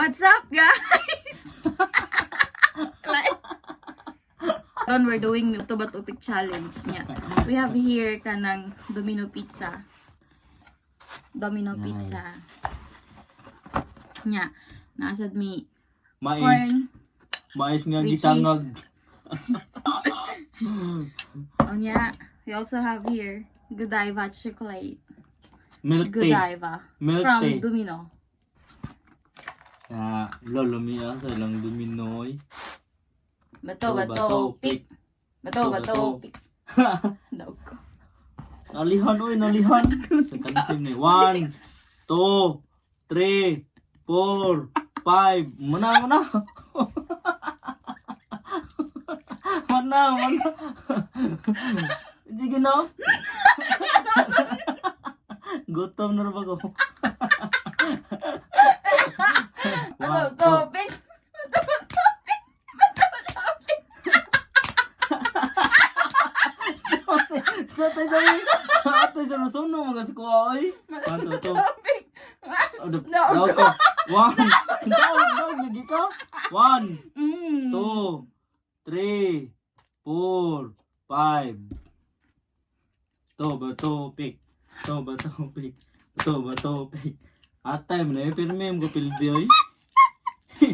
What's up, guys? Karon we're doing Tuba-Tupik challenge niya. We have here kanang Domino Pizza. Domino Nice. Pizza. Nya, nasad mi Mais. corn. Mais nga With gisangag. Oh, nya, we also have here Godiva chocolate. Milk tea. Godiva Milk from tea. Domino. Lolo miya sa lang Dominoy. Bato-bato-pik. Bato-bato-pik. Daw ko. Nalihan oy, nalihan. Sa kansim ni 1 2 3 4 5. Mana. Mana. Sige na. Gutom na ba ko? Bato-bato-pik. Bato-bato-pik. Bato-bato-pik. Sa tayo sabi. Ate sa nasuno mga sikuha oy. Panto to. Bato-bato-pik. Daw ko. 1. Daw lagi ka. 1 Mm. 2 3 4 5. Tuba-tupik. Tuba-tupik. Tuba-tupik. Atay mo na yun. Pero may mga pildi oy. 1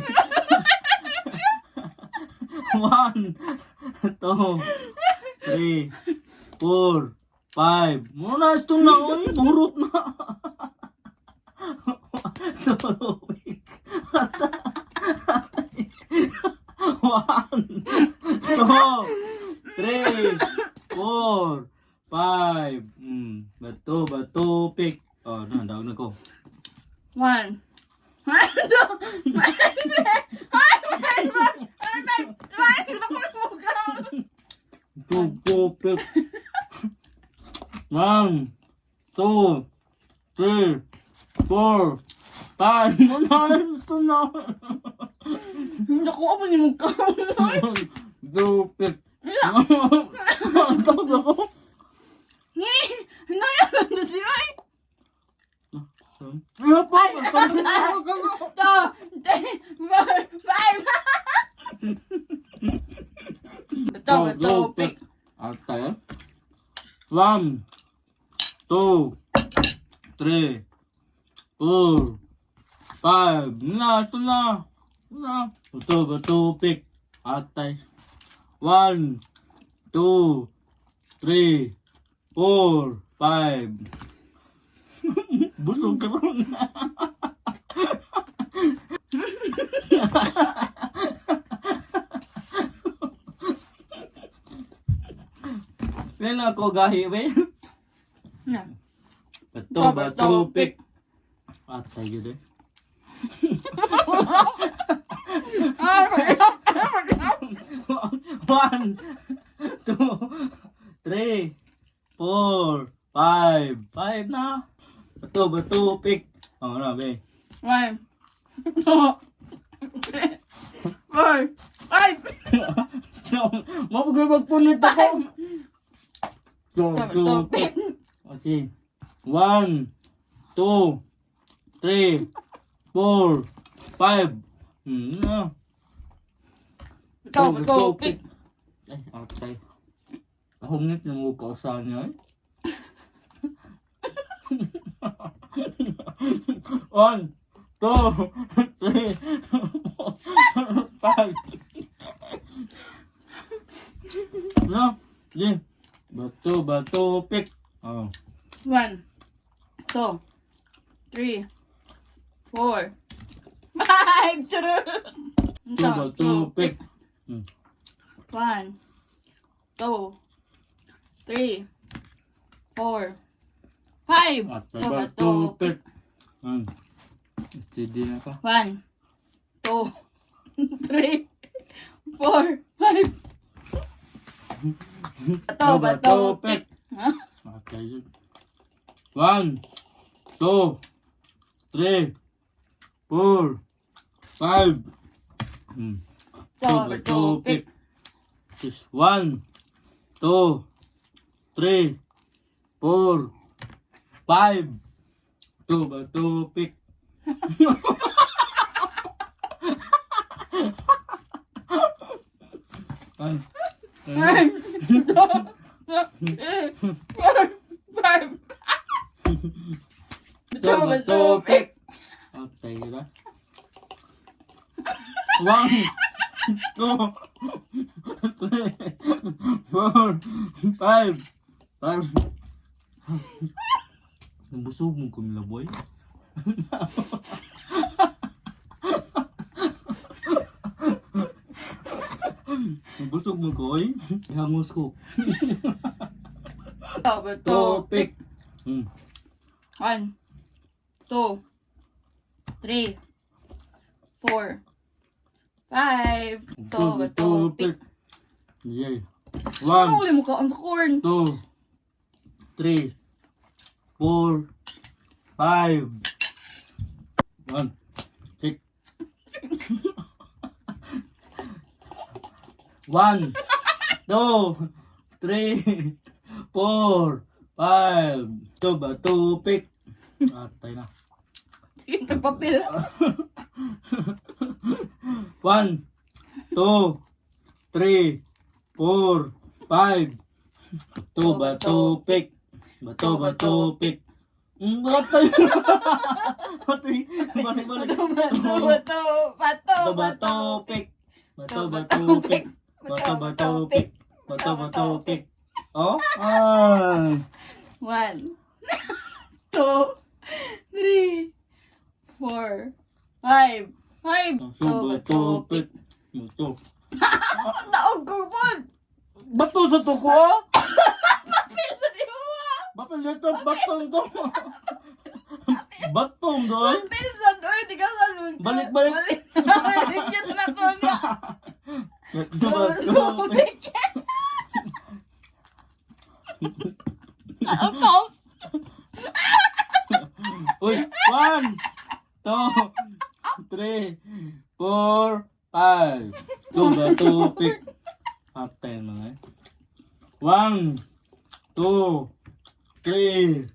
2 3 4 5. Muna ito na oy. Burot na. Tupik. 1 2 3 4 5. Bato-bato-pik. Oh, daw na ko. 1 Tupik. 1 2 3 4 5. Muna ito na. Naku, apa ni muka? Tupik. Tawag ako. Ni, naya na siya. Ano pa? To, 3, 4, 5. Bato-bato-pik. Atay. 1 2 3 4 5. Ito na. Bato-bato-pik. Atay. 1 2 3 4 5. Busog ka ron. Yan ako gahi, we. Na. Bato-bato-pik. Atay yun eh. One, 2, 3, 4, 5. 5 na. Bato-bato-pik. Ano na, be? 1, 2, 3, 4, 5. Mapagay magpunit ako. Bato-bato-pik. Okay. 1, 2, 3, 4, 5. Bato-bato-pik. Ay, atay. Kahungit na mo kausahan niya eh. 1, 2, 3, 4, 5. No? Sige. Bato-bato-pik. Oh. 1, 2, 3, 4, 5. Charot. Bato-bato-pik. 1, 2, 3, 4, 5. Bato-bato-pik. Steady na ka. 1, 2, 3, 4, 5. Bato-bato-pik. Okay, yun. 1, 2, 3, 4, 5. Bato-bato-pik. 1, 2, 3, 4, 5. Bato-bato-pik. Ay. 1, 2, 3, 4, 5. Bato, pick. Okay, na. 1, 2, 3, 4, 5. Nabusog mo ko nila, boy. Nabusog mo ko, oy. Ihangos ko. Topic. 1, 2, 3, 4, 5. Topic. Yay. Ano 1, uli mo ka on sa corn? 2, 3, 4, 5. 1, 6. 1, 2, 3, 4, 5. Ito ba? Tupik. Atay na. Sige, nagpapil. 1, 2, 3, 4, 5. Ito ba? Tupik. Bato ba? Tupik. Batay. Batay. Balik-balik. Bato. Bato ba? Tupik. Bato ba? Tupik. Bato ba? Tupik. Bato ba? Tupik. Oh? 1, 2, 3, 4, 5. 5. Bato ba? Tupik. Bato. Naog ko po. Bato sa tuko, ah? Papil sa di mo ah. Bakit dito? Batong to. Batong doon. Papil sa doon. Di ka sa nun. Balik-balik. Balik yan na to niya. Bato ba? Tupik. Ang pang. Uy, 1, 2, 3, 4, 5. Tuba, tupik. Patay na eh. 1, 2, 3,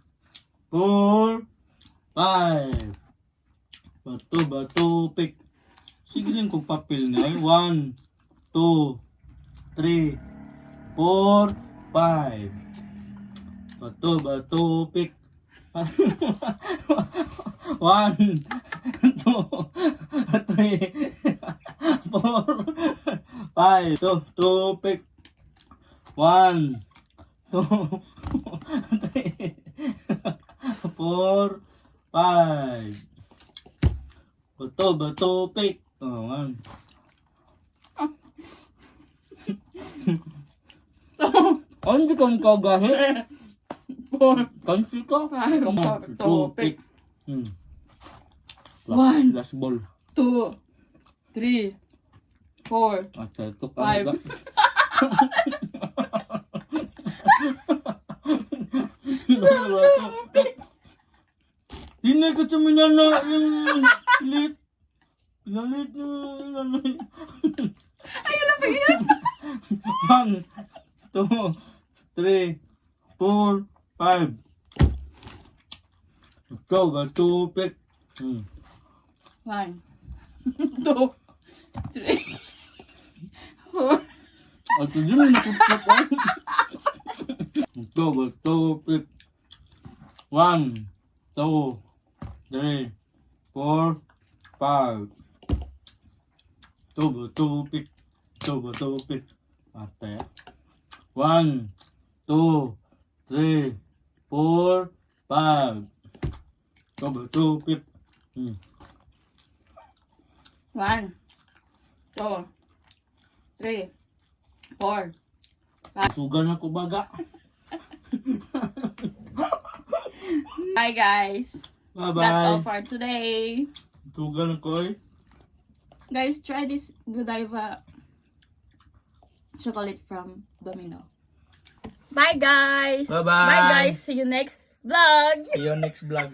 4, 5. Bato, bato, pick. Sige din kung papel na eh. 1, 2, 3, 4, 5. Bato, bato, pick. 1, 2, 3, 4, 5. To pick. 1, 2, 3, 4, 5. Bato, pick. Oh, 1. Oh, hindi ka kagahi. 4. Kansi ka. Topic. Last, last ball. 2, 3, 4. At ito ka. 5. Hindi ko tuminala yung lit. Pinalit yung ano. Ayun na pag-iyan. 1, 2, 3, 4, 5. Ikaw ba? Tupik. 1, 2, 3, 4. At hindi mo nakupit. Ikaw ba? Tupik. 1, 2, 3, 4, 5. Ito ba? Tupik. Ito ba? Tupik. Ate. 1, 2, 3, 4, 5. Ito ba? Tupik. 1, 2, 3, 4. Sugan ako baga. Bye guys. Bye That's all bye. for today. Sugan ako eh. Guys, try this Godiva chocolate from Domino. Bye guys. Bye-bye. Bye guys. See you next vlog. See you next vlog.